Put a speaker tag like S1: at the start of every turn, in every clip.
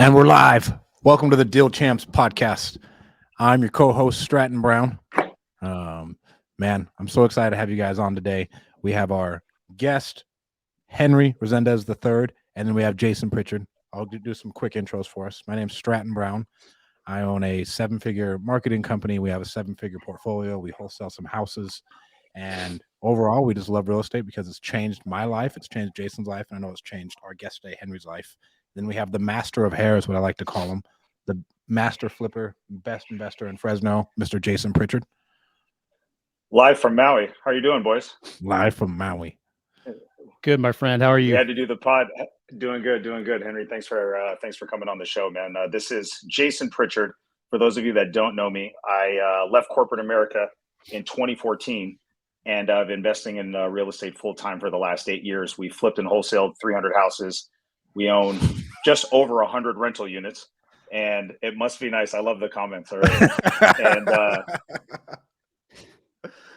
S1: And we're live. Welcome to the Deal Champs podcast. I'm your co-host, Stratton Brown. Man, I'm so excited to have you guys on today. We have our guest, Henry Resendez III, and then we have Jason Pritchard. I'll do some quick intros for us. My name's Stratton Brown. I own a 7-figure marketing company. We have a 7-figure portfolio. We wholesale some houses. And overall, we just love real estate because it's changed my life. It's changed Jason's life. And I know it's changed our guest today, Henry's life. Then we have the master of hair is what I like to call him. The master flipper, best investor in Fresno, Mr. Jason Pritchard.
S2: Live from Maui. How are you doing, boys?
S1: Live from Maui.
S3: Good, my friend. How are you?
S2: We had to do the pod. Doing good, Henry. Thanks for coming on the show, man. This is Jason Pritchard. For those of you that don't know me, I left corporate America in 2014, and I've been investing in real estate full time for the last 8 years. We flipped and wholesaled 300 houses. We own just over 100 rental units, and it must be nice. I love the comments already.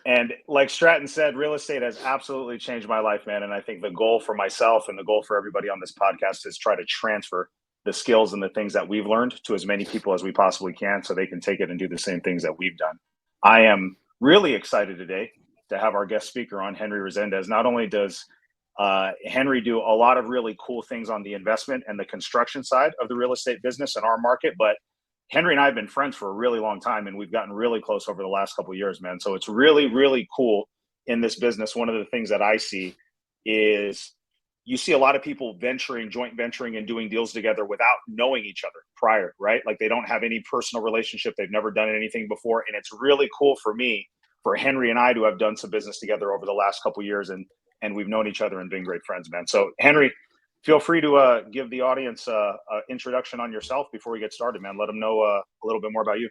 S2: And like Stratton said, real estate has absolutely changed my life, man. And I think the goal for myself and the goal for everybody on this podcast is try to transfer the skills and the things that we've learned to as many people as we possibly can so they can take it and do the same things that we've done. I am really excited today to have our guest speaker on, Henry Resendez. Not only does Henry do a lot of really cool things on the investment and the construction side of the real estate business in our market, but Henry and I have been friends for a really long time, and we've gotten really close over the last couple of years, man. So it's really, really cool in this business. One of the things that I see is you see a lot of people joint venturing and doing deals together without knowing each other prior, right? Like they don't have any personal relationship. They've never done anything before. And it's really cool for me, for Henry and I to have done some business together over the last couple of years, and we've known each other and been great friends, man. So Henry, feel free to give the audience an introduction on yourself before we get started, man. Let them know a little bit more about you.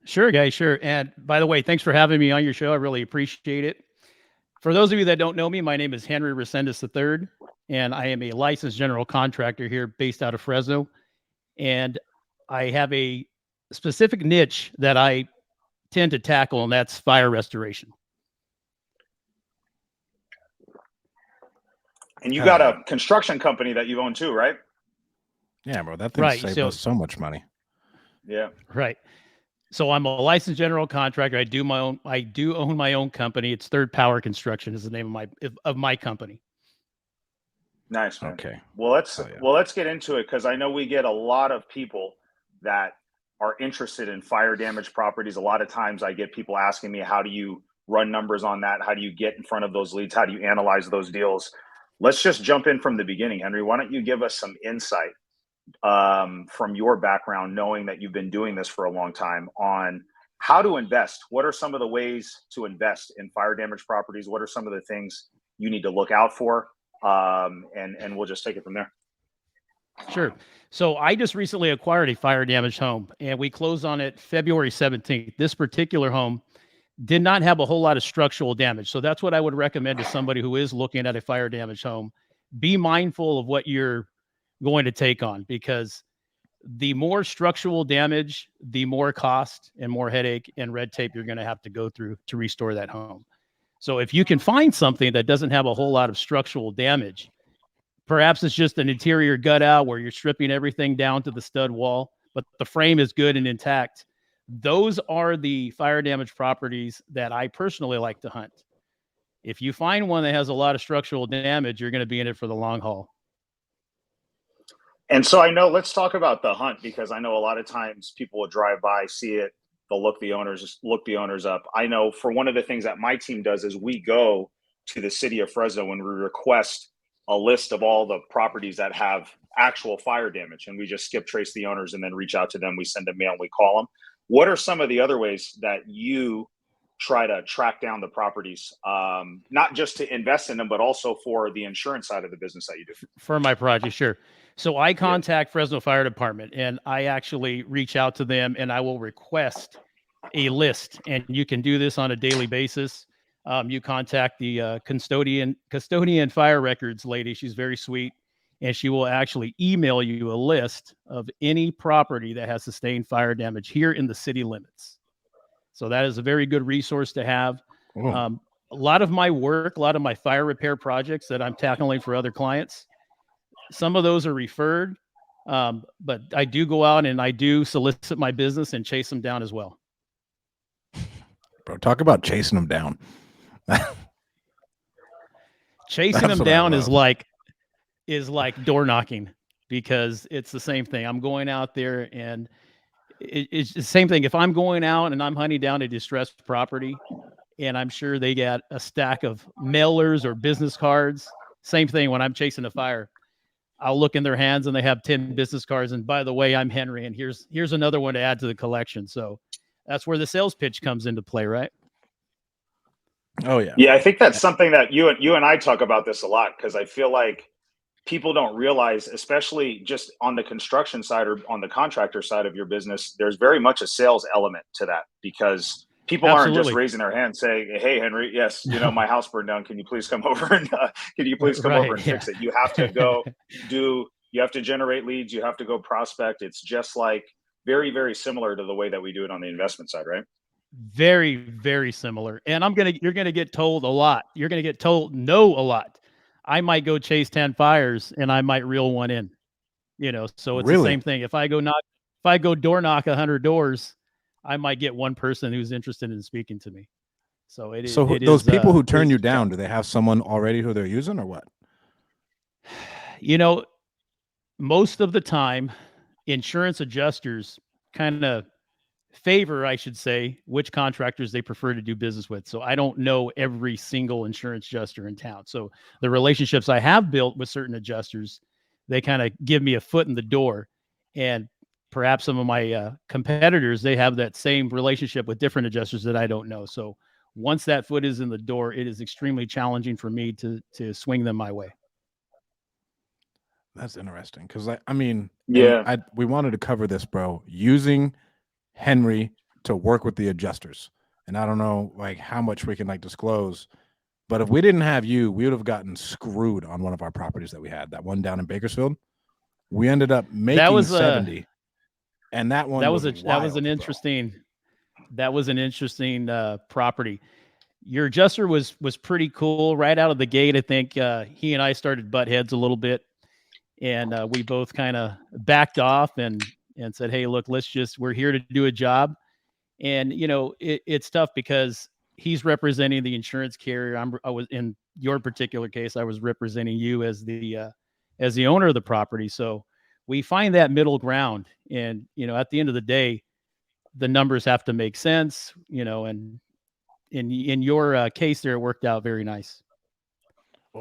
S3: Sure, guys. Sure. And by the way, thanks for having me on your show. I really appreciate it. For those of you that don't know me, my name is Henry Resendez III, and I am a licensed general contractor here based out of Fresno. And I have a specific niche that I tend to tackle, and that's fire restoration.
S2: And you got a construction company that you own too, right?
S1: Yeah, bro. That thing saved us so much money.
S2: Yeah.
S3: Right. So I'm a licensed general contractor. I do own my own company. It's Third Power Construction is the name of my company.
S2: Nice, man.
S1: Okay.
S2: Well, let's get into it, because I know we get a lot of people that are interested in fire damage properties. A lot of times I get people asking me, how do you run numbers on that? How do you get in front of those leads? How do you analyze those deals? Let's just jump in from the beginning, Henry. Why don't you give us some insight from your background, knowing that you've been doing this for a long time, on how to invest? What are some of the ways to invest in fire damage properties? What are some of the things you need to look out for? And we'll just take it from there.
S3: Sure. So I just recently acquired a fire damaged home, and we closed on it February 17th. This particular home did not have a whole lot of structural damage. So that's what I would recommend to somebody who is looking at a fire damaged home. Be mindful of what you're going to take on, because the more structural damage, the more cost and more headache and red tape you're going to have to go through to restore that home. So if you can find something that doesn't have a whole lot of structural damage, perhaps it's just an interior gut out where you're stripping everything down to the stud wall, but the frame is good and intact. Those are the fire damage properties that I personally like to hunt. If you find one that has a lot of structural damage, you're going to be in it for the long haul.
S2: And so let's talk about the hunt, because I know a lot of times people will drive by, see it, they'll look the owners up. I know for one of the things that my team does is we go to the city of Fresno and we request a list of all the properties that have actual fire damage, and we just skip trace the owners and then reach out to them. We send a mail and we call them. What are some of the other ways that you try to track down the properties, not just to invest in them, but also for the insurance side of the business that you do?
S3: For my project, sure. So I contact Fresno Fire Department, and I actually reach out to them, and I will request a list. And you can do this on a daily basis. You contact the custodian fire records lady. She's very sweet, and she will actually email you a list of any property that has sustained fire damage here in the city limits. So that is a very good resource to have. A lot of my work, a lot of my fire repair projects that I'm tackling for other clients, some of those are referred, But I do go out and I do solicit my business and chase them down as well.
S1: Bro, talk about chasing them down.
S3: Chasing them down is like door knocking, because it's the same thing. I'm going out there and it's the same thing. If I'm going out and I'm hunting down a distressed property and I'm sure they got a stack of mailers or business cards, same thing when I'm chasing a fire. I'll look in their hands and they have 10 business cards. And by the way, I'm Henry, and here's another one to add to the collection. So that's where the sales pitch comes into play, right?
S1: Oh yeah.
S2: Yeah, I think that's something that you and I talk about this a lot, because I feel like people don't realize, especially just on the construction side or on the contractor side of your business, there's very much a sales element to that, because people aren't just raising their hand saying, "Hey, Henry, yes, my house burned down. Can you please come over and fix it?" You have to go you have to generate leads. You have to go prospect. It's just like very, very similar to the way that we do it on the investment side, right?
S3: Very, very similar. And you're going to get told a lot. You're going to get told no a lot. I might go chase 10 fires and I might reel one in, so it's the same thing. If I go door knock 100 doors, I might get one person who's interested in speaking to me. So
S1: those people who turn you down, do they have someone already who they're using or what?
S3: Most of the time, insurance adjusters kind of favor, I should say, which contractors they prefer to do business with. So I don't know every single insurance adjuster in town. So the relationships I have built with certain adjusters, they kind of give me a foot in the door. And perhaps some of my competitors, they have that same relationship with different adjusters that I don't know. So once that foot is in the door, it is extremely challenging for me to swing them my way.
S1: That's interesting, because we wanted to cover this, bro, using Henry to work with the adjusters. And I don't know how much we can disclose, but if we didn't have you, we would have gotten screwed on one of our properties that we had, that one down in Bakersfield. We ended up making 70. And that one was an interesting property. Your adjuster was pretty cool right out of the gate. I think he and I started butt heads a little bit, and we both kind of backed off and said, "Hey, look, we're here to do a job." And, it's tough because he's representing the insurance carrier. I was in your particular case, I was representing you as the owner of the property. So we find that middle ground, and, at the end of the day, the numbers have to make sense, and in your case there, it worked out very nice.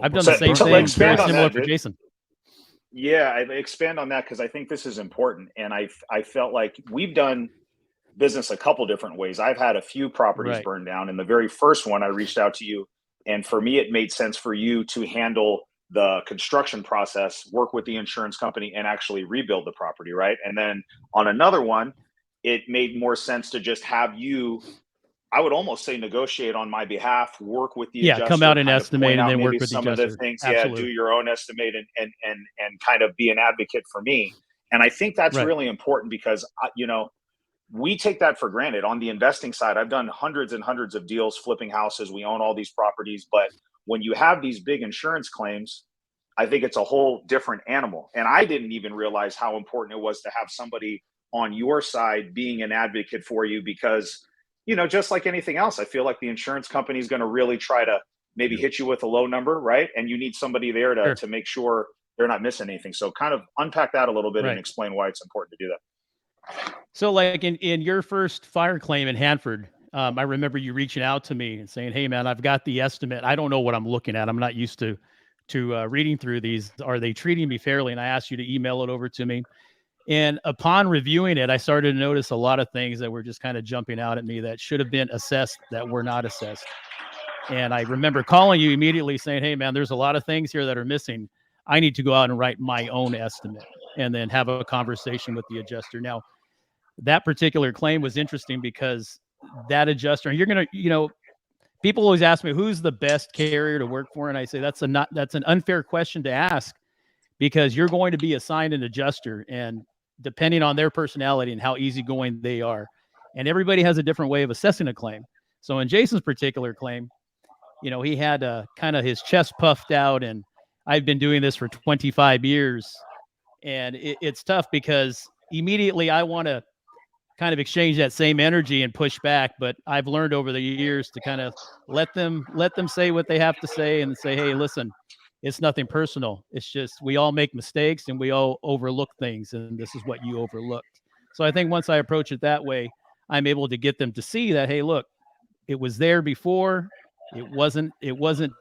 S1: I've done the same thing, very similar for Jason.
S2: Yeah, I expand on that because I think this is important. And I felt like we've done business a couple different ways. I've had a few properties burned down. And the very first one, I reached out to you. And for me, it made sense for you to handle the construction process, work with the insurance company, and actually rebuild the property, right? And then on another one, it made more sense to just have you, I would almost say, negotiate on my behalf, work with the adjuster,
S3: come out and estimate, and then work with
S2: some of the things. Absolutely. Do your own estimate and kind of be an advocate for me. And I think that's really important because we take that for granted on the investing side. I've done hundreds and hundreds of deals flipping houses. We own all these properties, but when you have these big insurance claims, I think it's a whole different animal. And I didn't even realize how important it was to have somebody on your side being an advocate for you, because just like anything else, I feel like the insurance company is going to really try to maybe hit you with a low number, right? And you need somebody there to make sure they're not missing anything. So kind of unpack that a little bit and explain why it's important to do that.
S3: So like in your first fire claim in Hanford, I remember you reaching out to me and saying, "Hey man, I've got the estimate. I don't know what I'm looking at. I'm not used to reading through these. Are they treating me fairly?" And I asked you to email it over to me. And upon reviewing it, I started to notice a lot of things that were just kind of jumping out at me that should have been assessed that were not assessed. And I remember calling you immediately saying, "Hey man, there's a lot of things here that are missing. I need to go out and write my own estimate and then have a conversation with the adjuster." Now, that particular claim was interesting because that adjuster, you're going to, people always ask me, who's the best carrier to work for? And I say, that's an unfair question to ask, because you're going to be assigned an adjuster, and depending on their personality and how easygoing they are, and everybody has a different way of assessing a claim. So in Jason's particular claim, he had kind of his chest puffed out, and I've been doing this for 25 years. And it's tough because immediately I want to kind of exchange that same energy and push back. But I've learned over the years to kind of let them say what they have to say and say, hey, listen, it's nothing personal. It's just we all make mistakes and we all overlook things, and this is what you overlooked. So I think once I approach it that way, I'm able to get them to see that, hey, look, it was there before. It wasn't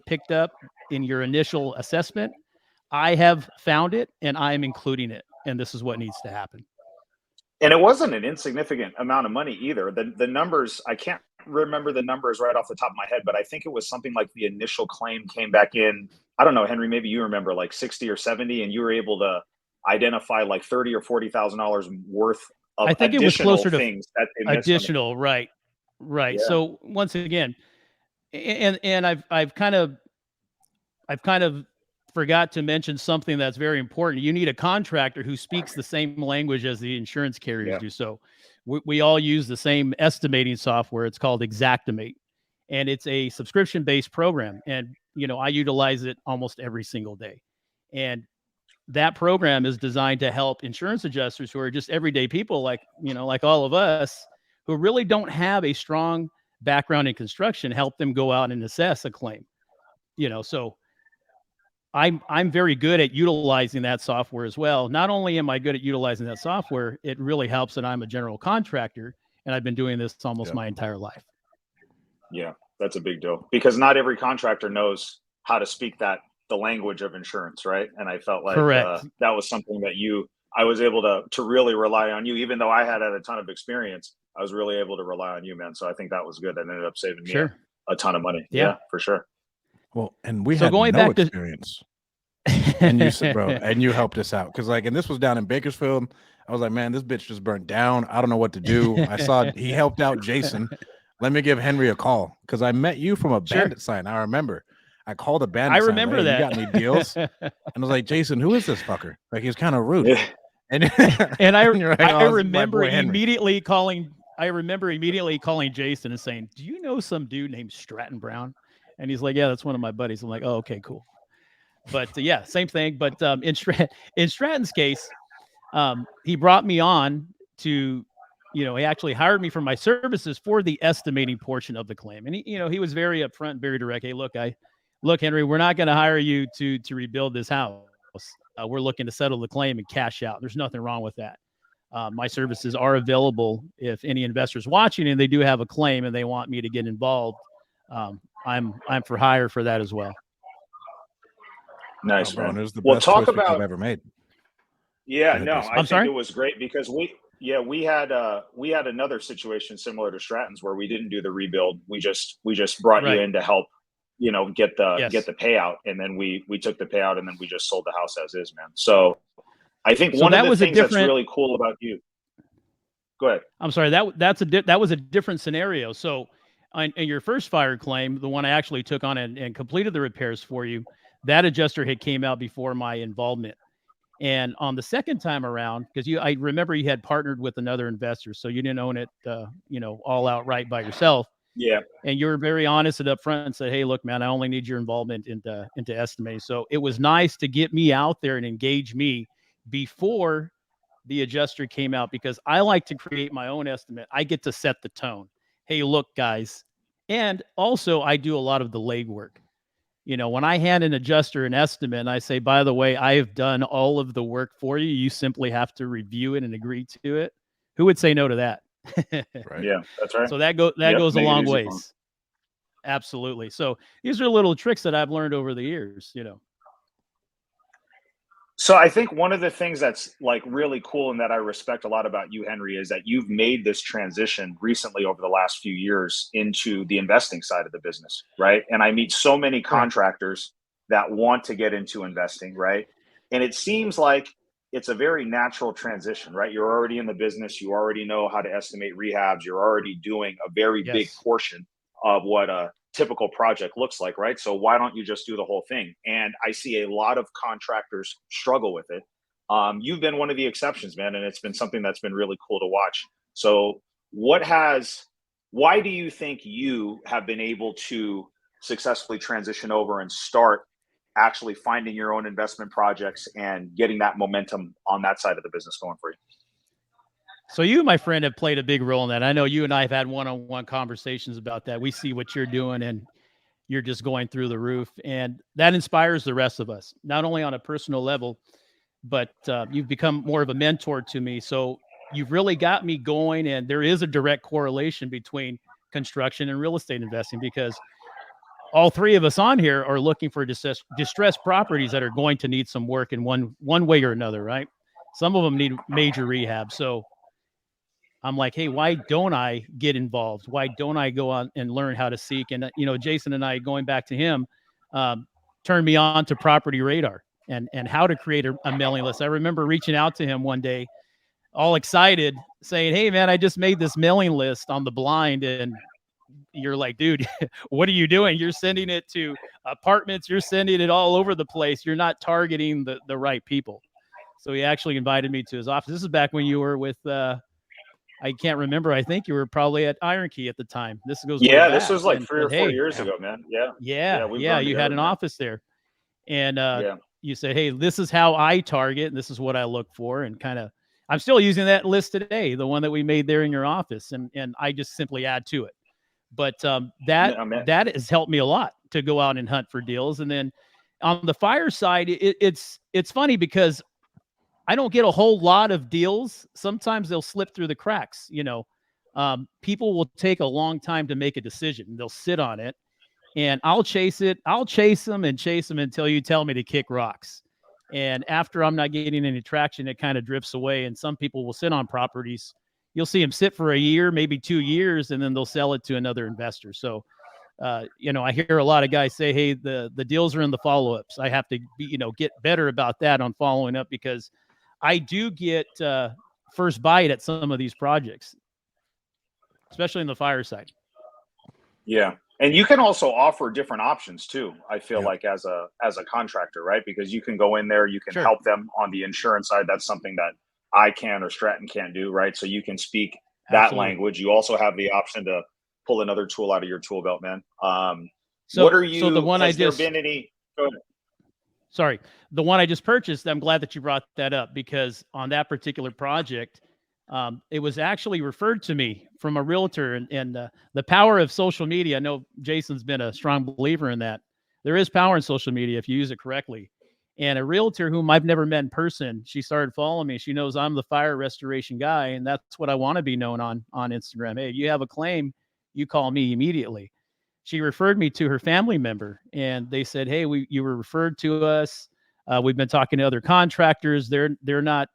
S3: picked up in your initial assessment. I have found it and I am including it, and this is what needs to happen.
S2: And it wasn't an insignificant amount of money either. The numbers, I can't remember the numbers right off the top of my head, but I think it was something like the initial claim came back in, I don't know, Henry, maybe you remember, like 60 or 70, and you were able to identify like 30 or $40,000 worth of
S3: I think it was closer
S2: things
S3: to
S2: that they missed.
S3: additional, right.
S2: Yeah.
S3: So once again, and I've kind of forgot to mention something that's very important. You need a contractor who speaks the same language as the insurance carriers do. So we all use the same estimating software. It's called Xactimate, and it's a subscription-based program. And, I utilize it almost every single day. And that program is designed to help insurance adjusters who are just everyday people like all of us, who really don't have a strong background in construction, help them go out and assess a claim. So I'm very good at utilizing that software as well. Not only am I good at utilizing that software, it really helps that I'm a general contractor and I've been doing this almost my entire life.
S2: Yeah, that's a big deal because not every contractor knows how to speak the language of insurance, right? And I felt like that was something that I was able to really rely on you, even though I had a ton of experience. I was really able to rely on you, man. So I think that was good. That ended up saving me a ton of money. Yeah, for sure.
S1: Well, and we had going no back experience. And you said, bro, and you helped us out. Cause and this was down in Bakersfield. I was like, man, this bitch just burnt down. I don't know what to do. I saw he helped out Jason. Let me give Henry a call. Cause I met you from a bandit sign. I remember. I called a bandit sign.
S3: I remember that.
S1: You got any deals? And I was like, Jason, who is this fucker? Like, he's kind of rude.
S2: Yeah.
S3: And I remember immediately calling Jason and saying, do you know some dude named Stratton Brown? And he's like, yeah, that's one of my buddies. I'm like, oh, okay, cool. But yeah, same thing. But in Stratton's case, he brought me on to, he actually hired me for my services for the estimating portion of the claim. And he was very upfront and very direct. Hey, look, Henry, we're not going to hire you to rebuild this house. We're looking to settle the claim and cash out. There's nothing wrong with that. My services are available if any investors watching and they do have a claim and they want me to get involved. I'm for hire for that as well.
S2: Nice,
S1: bro.
S2: Man.
S1: It was the best choice I've ever made.
S2: Yeah, I think it was great because we had another situation similar to Stratton's where we didn't do the rebuild. We just brought you in to help, get the payout, and then we took the payout and then we just sold the house as is, man. So I think one of the things that's really cool about you. Go ahead.
S3: I'm sorry. That was a different scenario. So in your first fire claim, the one I actually took on and completed the repairs for you, that adjuster had came out before my involvement. And on the second time around, because I remember you had partnered with another investor, so you didn't own it, all outright by yourself.
S2: Yeah.
S3: And you were very honest and upfront and said, hey, look, man, I only need your involvement into estimating. So it was nice to get me out there and engage me before the adjuster came out, because I like to create my own estimate. I get to set the tone. Hey, look, guys. And also I do a lot of the legwork. When I hand an adjuster an estimate and I say, by the way, I have done all of the work for you, you simply have to review it and agree to it. Who would say no to that?
S2: Right. Yeah, that's right.
S3: So that goes a long ways. Absolutely. So these are little tricks that I've learned over the years,
S2: So I think one of the things that's like really cool and that I respect a lot about you, Henry, is that you've made this transition recently over the last few years into the investing side of the business, right? And I meet so many contractors that want to get into investing, right? And it seems like it's a very natural transition, right? You're already in the business. You already know how to estimate rehabs. You're already doing a very big portion of what a typical project looks like, right? So why don't you just do the whole thing? And I see a lot of contractors struggle with it. You've been one of the exceptions, man, and it's been something that's been really cool to watch. So why do you think you have been able to successfully transition over and start actually finding your own investment projects and getting that momentum on that side of the business going for you.
S3: So you, my friend, have played a big role in that. I know you and I have had one-on-one conversations about that. We see what you're doing, and you're just going through the roof, and that inspires the rest of us, not only on a personal level, but you've become more of a mentor to me. So you've really got me going, and there is a direct correlation between construction and real estate investing, because all three of us on here are looking for distressed properties that are going to need some work in one way or another, right? Some of them need major rehab. So I'm like, hey, why don't I get involved? Why don't I go on and learn how to seek? And Jason and I, going back to him, turned me on to Property Radar and how to create a mailing list. I remember reaching out to him one day, all excited, saying, hey man, I just made this mailing list on the blind. And you're like, dude, what are you doing? You're sending it to apartments. You're sending it all over the place. You're not targeting the right people. So he actually invited me to his office. This is back when you were with, I can't remember. I think you were probably at Iron Key at the time. This goes way back.
S2: This was like 3 or 4 years ago, man.
S3: Yeah. You had an office there, and you said, hey, this is how I target, and this is what I look for, and kind of, I'm still using that list today, the one that we made there in your office, and I just simply add to it. But that has helped me a lot to go out and hunt for deals. And then on the fire side, it's funny because I don't get a whole lot of deals. Sometimes they'll slip through the cracks. People will take a long time to make a decision. They'll sit on it, and I'll chase it. I'll chase them until you tell me to kick rocks. And after I'm not getting any traction, it kind of drifts away. And some people will sit on properties. You'll see them sit for a year, maybe 2 years, and then they'll sell it to another investor. So, I hear a lot of guys say, hey, the deals are in the follow-ups. I have to get better about that on following up, because I do get first bite at some of these projects, especially in the fire side.
S2: Yeah. And you can also offer different options too, I feel like, as a contractor, right? Because you can go in there, you can help them on the insurance side. That's something that I can or Stratton can't do, right? So you can speak that language. You also have the option to pull another tool out of your tool belt, man. What are you,
S3: so the one
S2: has there been any, go ahead.
S3: Sorry, the one I just purchased, I'm glad that you brought that up, because on that particular project, it was actually referred to me from a realtor, and the power of social media. I know Jason's been a strong believer in that. There is power in social media if you use it correctly. And a realtor whom I've never met in person, she started following me. She knows I'm the fire restoration guy, and that's what I want to be known on Instagram. Hey, if you have a claim, you call me immediately. She referred me to her family member, and they said, hey, you were referred to us. We've been talking to other contractors. They're not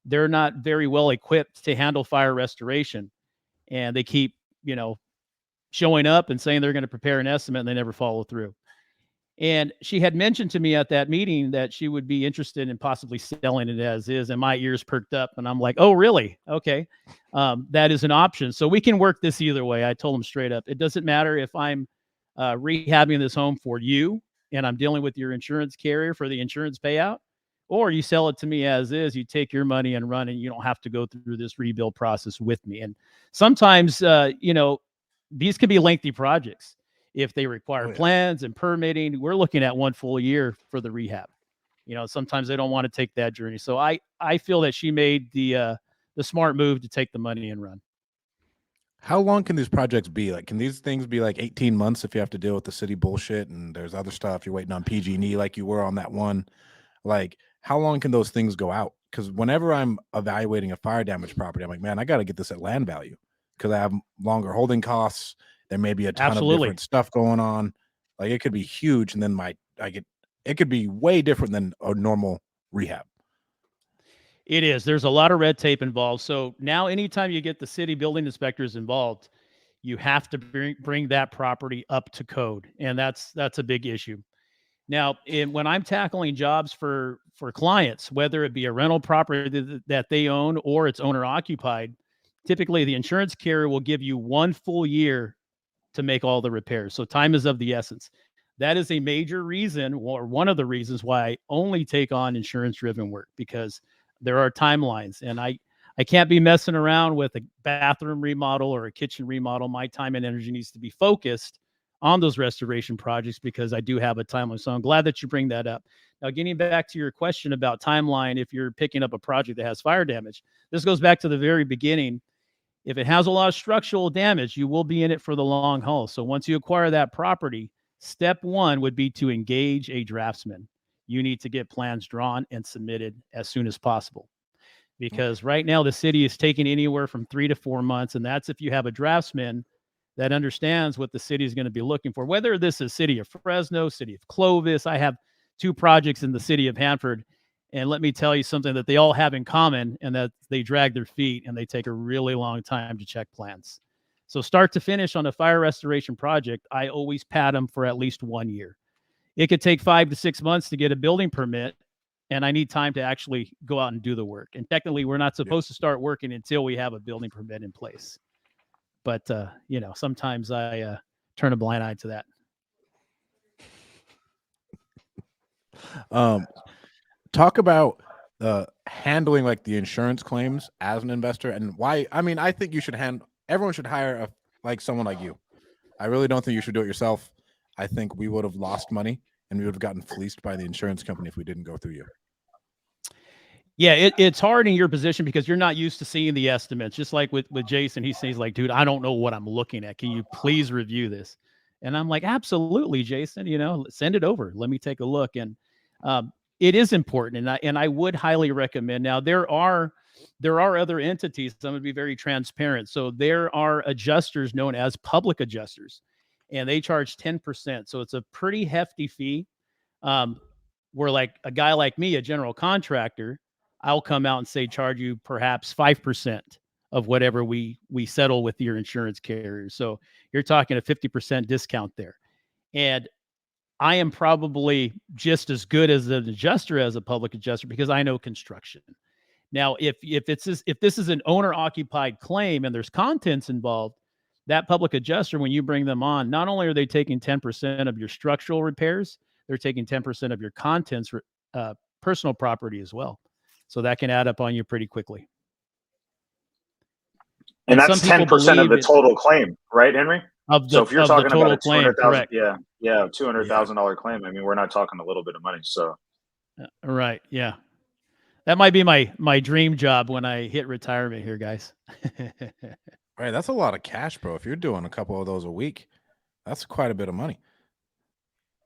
S3: very well equipped to handle fire restoration. And they keep, showing up and saying they're going to prepare an estimate, and they never follow through. And she had mentioned to me at that meeting that she would be interested in possibly selling it as is. And my ears perked up, and I'm like, oh, really? Okay. That is an option. So we can work this either way. I told them straight up, it doesn't matter if I'm rehabbing this home for you and I'm dealing with your insurance carrier for the insurance payout, or you sell it to me as is, you take your money and run, and you don't have to go through this rebuild process with me. And sometimes, these can be lengthy projects. If they require plans and permitting, we're looking at 1 full year for the rehab. Sometimes they don't want to take that journey. So I feel that she made the smart move to take the money and run.
S1: How long can these projects be? Like, can these things be like 18 months if you have to deal with the city bullshit and there's other stuff, you're waiting on PG&E like you were on that one? Like, how long can those things go out? Because whenever I'm evaluating a fire damage property, I'm like, man, I got to get this at land value, because I have longer holding costs. There may be a ton of different stuff going on. Like, it could be huge, and then it could be way different than a normal rehab.
S3: It is. There's a lot of red tape involved. So now anytime you get the city building inspectors involved, you have to bring that property up to code. And that's a big issue. Now, when I'm tackling jobs for clients, whether it be a rental property that they own or it's owner occupied, typically the insurance carrier will give you 1 full year to make all the repairs. So time is of the essence. That is a major reason, or one of the reasons, why I only take on insurance-driven work, because there are timelines, and I can't be messing around with a bathroom remodel or a kitchen remodel. My time and energy needs to be focused on those restoration projects because I do have a timeline. So I'm glad that you bring that up. Now, getting back to your question about timeline, if you're picking up a project that has fire damage, this goes back to the very beginning. If it has a lot of structural damage, you will be in it for the long haul. So once you acquire that property, step one would be to engage a draftsman. You need to get plans drawn and submitted as soon as possible. Because right now the city is taking anywhere from 3 to 4 months. And that's if you have a draftsman that understands what the city is going to be looking for, whether this is city of Fresno, city of Clovis. I have 2 projects in the city of Hanford. And let me tell you something that they all have in common, and that they drag their feet and they take a really long time to check plans. So start to finish on a fire restoration project, I always pad them for at least 1 year. It could take 5 to 6 months to get a building permit, and I need time to actually go out and do the work. And technically, we're not supposed to start working until we have a building permit in place. But, sometimes I turn a blind eye to
S1: that. Talk about handling like the insurance claims as an investor, and why. I mean, I think you should everyone should hire someone like you. I really don't think you should do it yourself. I think we would have lost money and we would have gotten fleeced by the insurance company if we didn't go through you.
S3: Yeah, it's hard in your position because you're not used to seeing the estimates. Just like with Jason, he's like, dude, I don't know what I'm looking at. Can you please review this? And I'm like, absolutely, Jason, send it over. Let me take a look. And it is important. And I would highly recommend. Now, there are other entities. I'm going to be very transparent. So there are adjusters known as public adjusters, and they charge 10%. So it's a pretty hefty fee. Where like a guy like me, a general contractor, I'll come out and say, charge you perhaps 5% of whatever we settle with your insurance carrier. So you're talking a 50% discount there. And I am probably just as good as an adjuster as a public adjuster because I know construction. Now, if this is an owner occupied claim and there's contents involved, that public adjuster, when you bring them on, not only are they taking 10% of your structural repairs, they're taking 10% of your contents, personal property as well. So that can add up on you pretty quickly.
S2: And that's 10% of the total claim, right, Henry?
S3: So
S2: if you're talking about a
S3: $200,000,
S2: $200,000 claim, I mean, we're not talking a little bit of money. So,
S3: right, yeah, that might be my dream job when I hit retirement here, guys.
S1: Right, that's a lot of cash, bro. If you're doing a couple of those a week, that's quite a bit of money.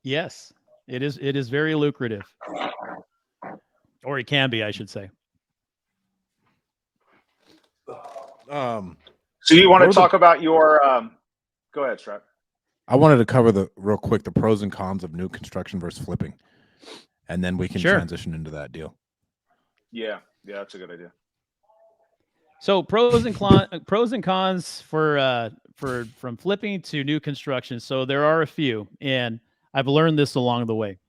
S3: Yes, it is. It is very lucrative, or it can be, I should say.
S2: So you want to talk about your? Go ahead, Strat.
S1: I wanted to cover real quick the pros and cons of new construction versus flipping, and then we can transition into that deal.
S2: Yeah, that's a good idea.
S3: So pros and cons from flipping to new construction. So there are a few, and I've learned this along the way.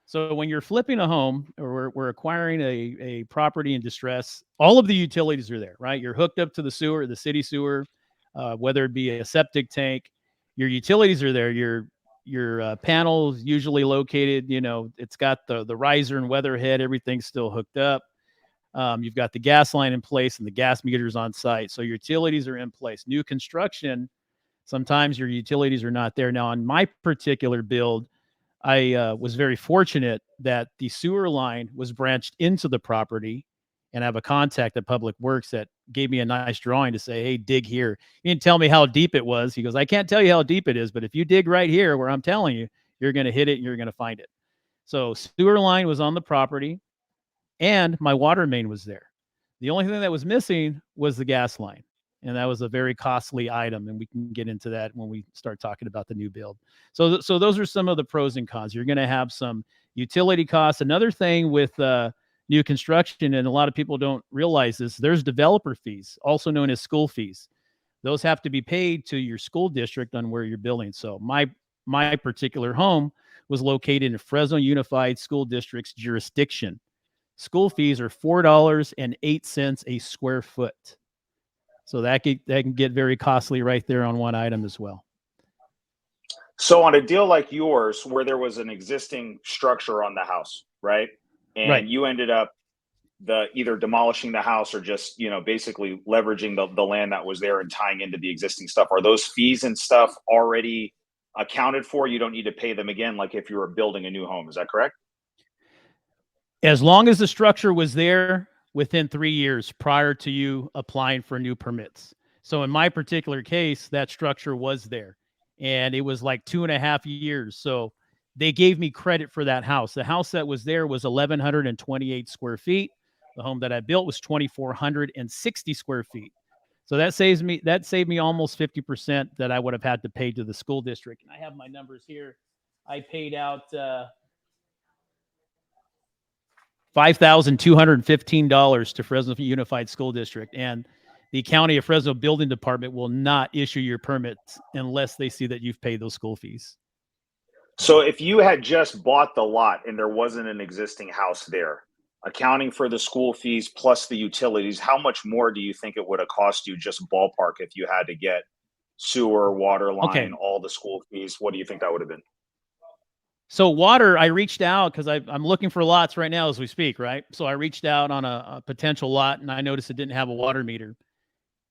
S3: So when you're flipping a home or we're acquiring a property in distress, all of the utilities are there, right? You're hooked up to the sewer, the city sewer, whether it be a septic tank, your utilities are there. Your panels usually located, it's got the riser and weather head, everything's still hooked up. You've got the gas line in place and the gas meters on site. So your utilities are in place. New construction, sometimes your utilities are not there. Now, on my particular build, I was very fortunate that the sewer line was branched into the property, and I have a contact at Public Works that gave me a nice drawing to say, hey, dig here. He didn't tell me how deep it was. He goes, I can't tell you how deep it is, but if you dig right here where I'm telling you, you're going to hit it and you're going to find it. So sewer line was on the property, and my water main was there. The only thing that was missing was the gas line. And that was a very costly item. And we can get into that when we start talking about the new build. So those are some of the pros and cons. You're going to have some utility costs. Another thing with new construction, and a lot of people don't realize this, there's developer fees, also known as school fees. Those have to be paid to your school district on where you're building. So my particular home was located in Fresno Unified School District's jurisdiction. School fees are $4.08 a square foot. So that can get very costly right there on one item as well.
S2: So on a deal like yours, where there was an existing structure on the house, right? And you ended up either demolishing the house or just, basically leveraging the land that was there and tying into the existing stuff. Are those fees and stuff already accounted for, you don't need to pay them again, like if you were building a new home. Is that correct?
S3: As long as the structure was there within 3 years prior to you applying for new permits. So in my particular case, that structure was there, and it was like 2.5 years. So they gave me credit for that house. The house that was there was 1,128 square feet. The home that I built was 2,460 square feet. So that saved me almost 50% that I would have had to pay to the school district. And I have my numbers here. I paid out $5,215 to Fresno Unified School District, and the County of Fresno Building Department will not issue your permits unless they see that you've paid those school fees.
S2: So if you had just bought the lot and there wasn't an existing house there, accounting for the school fees plus the utilities, how much more do you think it would have cost you, just ballpark, if you had to get sewer, water line, all the school fees? What do you think that would have been?
S3: So water, I reached out because I'm looking for lots right now as we speak, right? So I reached out on a potential lot, and I noticed it didn't have a water meter.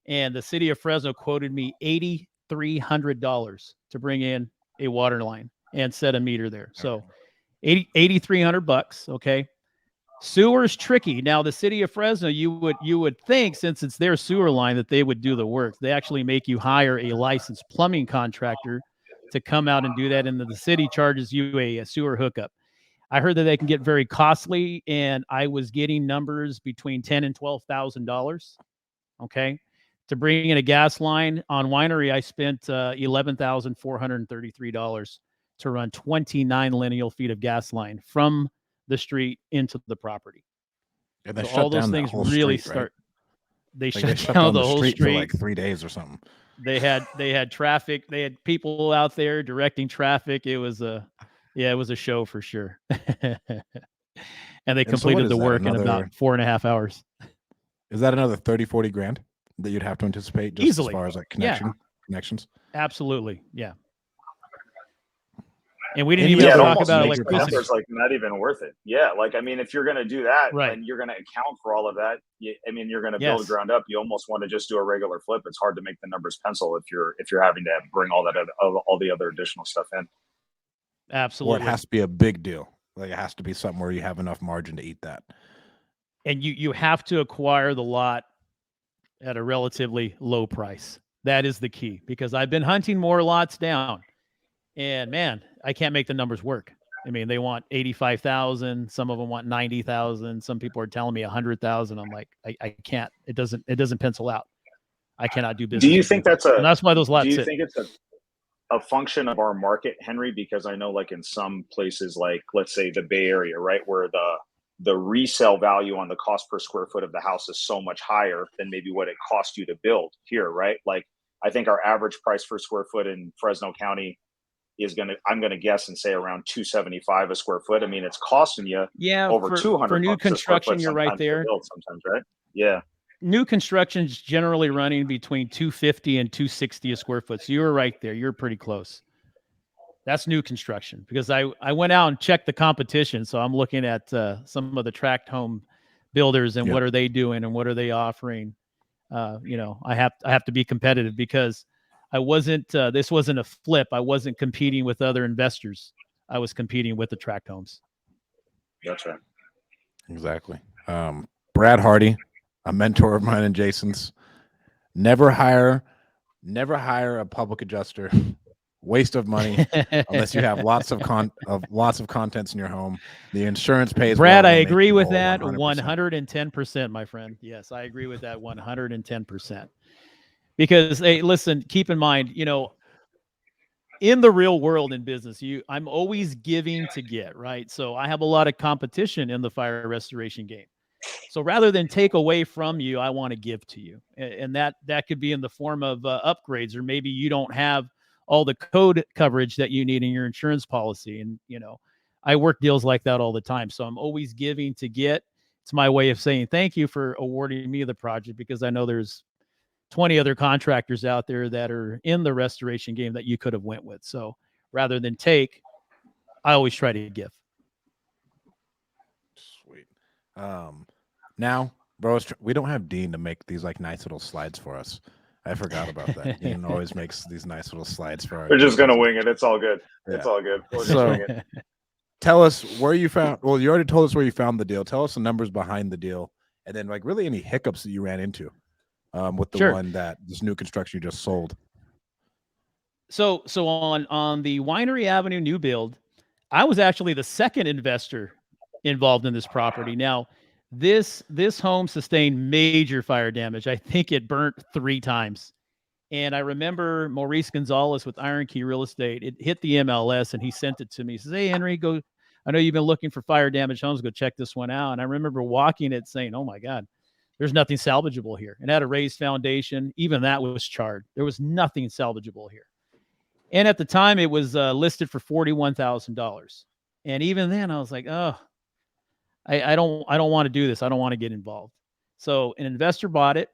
S3: And the city of Fresno quoted me $8,300 to bring in a water line and set a meter there. So $8,300, okay? Sewer's tricky. Now, the city of Fresno, you would think, since it's their sewer line, that they would do the work. They actually make you hire a licensed plumbing contractor to come out and do that, and the city charges you a sewer hookup. I heard that they can get very costly, and I was getting numbers between $10,000 and $12,000. Okay, to bring in a gas line on Winery, I spent $11,433 to run 29 lineal feet of gas line from the street into the property.
S1: And they
S3: so
S1: shut
S3: all those
S1: down
S3: things
S1: that whole
S3: really
S1: street,
S3: start.
S1: Right?
S3: They,
S1: Like
S3: shut down the whole street
S1: for like 3 days or something.
S3: They had traffic. They had people out there directing traffic. It was a show for sure. And they completed the work in about 4.5 hours.
S1: Is that another 30-40 grand that you'd have to anticipate just
S3: easily,
S1: as far as like connections?
S3: Absolutely, yeah. And we didn't even talk about electricity.
S2: It's like not even worth it. Yeah, like I mean, if you're going to do that,
S3: right,
S2: and you're going to account for all of that, I mean, you're going to build ground up. You almost want to just do a regular flip. It's hard to make the numbers pencil if you're having to bring all the other additional stuff in.
S3: Absolutely.
S1: Or it has to be a big deal. Like it has to be something where you have enough margin to eat that.
S3: And you have to acquire the lot at a relatively low price. That is the key, because I've been hunting more lots down, and man, I can't make the numbers work. I mean, they want 85,000. Some of them want 90,000. Some people are telling me 100,000. I'm like, I can't. It doesn't pencil out. I cannot do business.
S2: Do you think that's
S3: and that's why those lots?
S2: Do you think it's a function of our market, Henry? Because I know, like in some places, like let's say the Bay Area, right, where the resale value on the cost per square foot of the house is so much higher than maybe what it cost you to build here, right? Like I think our average price per square foot in Fresno County is I'm gonna guess and say around $275 a square foot. I mean, it's costing you over $200
S3: for new construction. You're right there.
S2: Sometimes, right? Yeah.
S3: New construction's generally running between $250 and $260 a square foot. So you were right there. You're pretty close. That's new construction, because I went out and checked the competition. So I'm looking at some of the tract home builders and what are they doing and what are they offering. I have to be competitive, because I wasn't. This wasn't a flip. I wasn't competing with other investors. I was competing with the tract homes.
S2: That's right.
S1: Exactly. Brad Hardy, a mentor of mine and Jason's. Never hire a public adjuster. Waste of money unless you have lots of contents in your home. The insurance pays.
S3: Brad, I agree with that 110%, my friend. Yes, I agree with that 110%. Because hey, listen, keep in mind, in the real world in business, I'm always giving to get, right? So I have a lot of competition in the fire restoration game. So rather than take away from you, I want to give to you, and that could be in the form of upgrades, or maybe you don't have all the code coverage that you need in your insurance policy. And, I work deals like that all the time. So I'm always giving to get. It's my way of saying thank you for awarding me the project, because I know there's 20 other contractors out there that are in the restoration game that you could have went with. So rather than take, I always try to give.
S1: Sweet. Now, bro, we don't have Dean to make these like nice little slides for us. I forgot about that. Ian always makes these nice little slides for our.
S2: We're just gonna wing it. It's all good.
S1: Yeah.
S2: It's all good. We'll just
S1: So-
S2: wing it.
S1: Tell us where you found. Well, you already told us where you found the deal. Tell us the numbers behind the deal, and then like really any hiccups that you ran into with the
S3: Sure.
S1: one that this new construction you just sold.
S3: So on the Winery Avenue new build, I was actually the second investor involved in this property. Now, this home sustained major fire damage. I think it burnt 3 times. And I remember Maurice Gonzalez with Iron Key Real Estate. It hit the MLS and he sent it to me. He says, "Hey, Henry, go. I know you've been looking for fire damage homes. Go check this one out." And I remember walking it saying, "Oh my God, there's nothing salvageable here." It had a raised foundation. Even that was charred. There was nothing salvageable here. And at the time, it was listed for $41,000. And even then, I was like, "Oh, I don't want to do this. I don't want to get involved." So an investor bought it.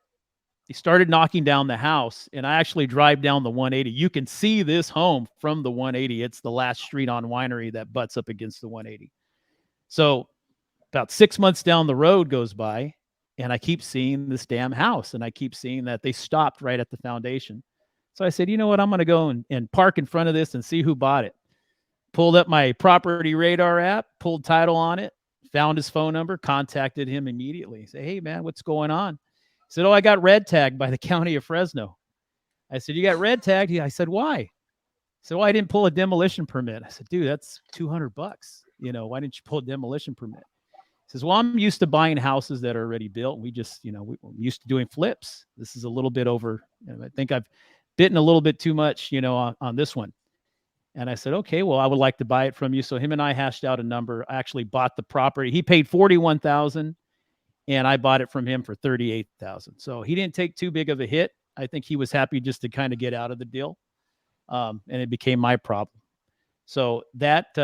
S3: He started knocking down the house, and I actually drive down the 180. You can see this home from the 180. It's the last street on Winery that butts up against the 180. So about 6 months down the road goes by, and I keep seeing this damn house, and I keep seeing that they stopped right at the foundation. So I said, you know what? I'm going to go and park in front of this and see who bought it. Pulled up my property radar app, pulled title on it, found his phone number, contacted him immediately. Say, "Hey, man, what's going on?" He said, "Oh, I got red tagged by the county of Fresno." I said, "You got red tagged?" I said, "Why?" He said, "Well, I didn't pull a demolition permit." I said, "Dude, that's $200. Why didn't you pull a demolition permit?" He says, "Well, I'm used to buying houses that are already built. We just, we're used to doing flips. This is a little bit over. I think I've bitten a little bit too much, on this one." And I said, "Okay, well, I would like to buy it from you." So him and I hashed out a number. I actually bought the property. He paid $41,000. And I bought it from him for $38,000. So he didn't take too big of a hit. I think he was happy just to kind of get out of the deal. And it became my problem. So that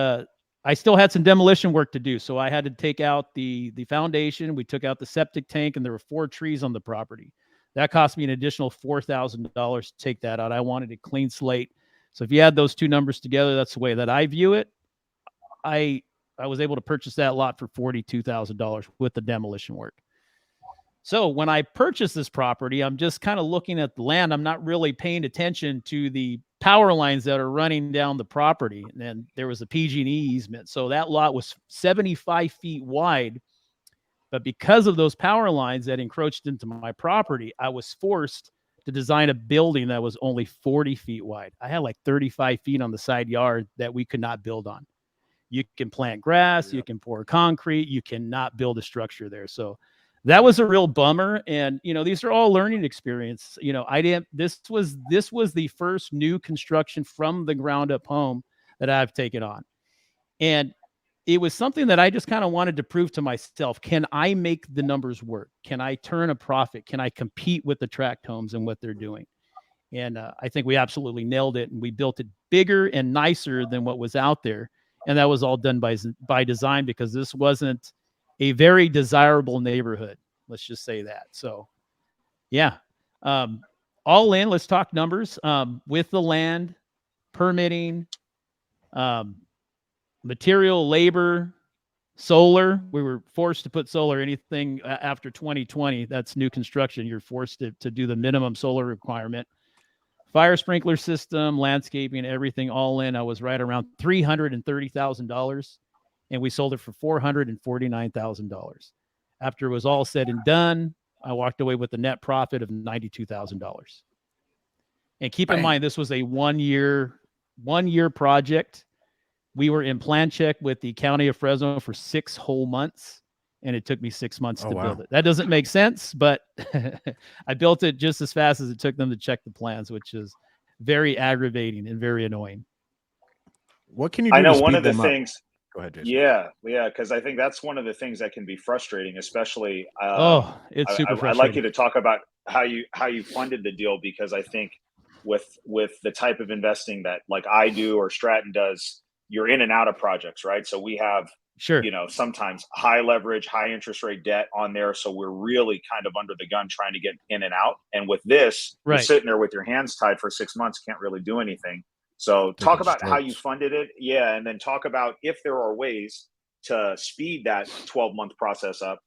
S3: I still had some demolition work to do. So I had to take out the foundation. We took out the septic tank, and there were 4 trees on the property. That cost me an additional $4,000 to take that out. I wanted a clean slate. So if you add those 2 numbers together, that's the way that I view it. I was able to purchase that lot for $42,000 with the demolition work. So when I purchased this property, I'm just kind of looking at the land. I'm not really paying attention to the power lines that are running down the property. And then there was a PG&E easement. So that lot was 75 feet wide. But because of those power lines that encroached into my property, I was forced to design a building that was only 40 feet wide. I had like 35 feet on the side yard that we could not build on. You can plant grass, you can pour concrete, you cannot build a structure there. So that was a real bummer. And, these are all learning experience. This was the first new construction from the ground up home that I've taken on. And it was something that I just kind of wanted to prove to myself. Can I make the numbers work? Can I turn a profit? Can I compete with the tract homes and what they're doing? And I think we absolutely nailed it. And we built it bigger and nicer than what was out there. And that was all done by design, because this wasn't a very desirable neighborhood. Let's just say that. So, yeah, all in, let's talk numbers with the land, permitting, material, labor, solar. We were forced to put solar. Anything after 2020, that's new construction. You're forced to do the minimum solar requirement. Fire sprinkler system, landscaping, everything all in. I was right around $330,000, and we sold it for $449,000. After it was all said and done, I walked away with a net profit of $92,000. And keep in mind, this was a one-year project. We were in plan check with the county of Fresno for 6 whole months, and it took me 6 months to build it. That doesn't make sense, but I built it just as fast as it took them to check the plans, which is very aggravating and very annoying.
S1: What can you do?
S2: I know
S1: to
S2: one
S1: speed
S2: of the
S1: them up?
S2: things.
S1: Go ahead, Jason.
S2: Yeah, because I think that's one of the things that can be frustrating, especially.
S3: It's super frustrating.
S2: I'd like you to talk about how you funded the deal, because I think with the type of investing that like I do or Stratton does, you're in and out of projects, right? So we have, sometimes high leverage, high interest rate debt on there. So we're really kind of under the gun trying to get in and out. And with this, you're sitting there with your hands tied for 6 months, can't really do anything. So talk about how you funded it. Yeah. And then talk about if there are ways to speed that 12-month process up,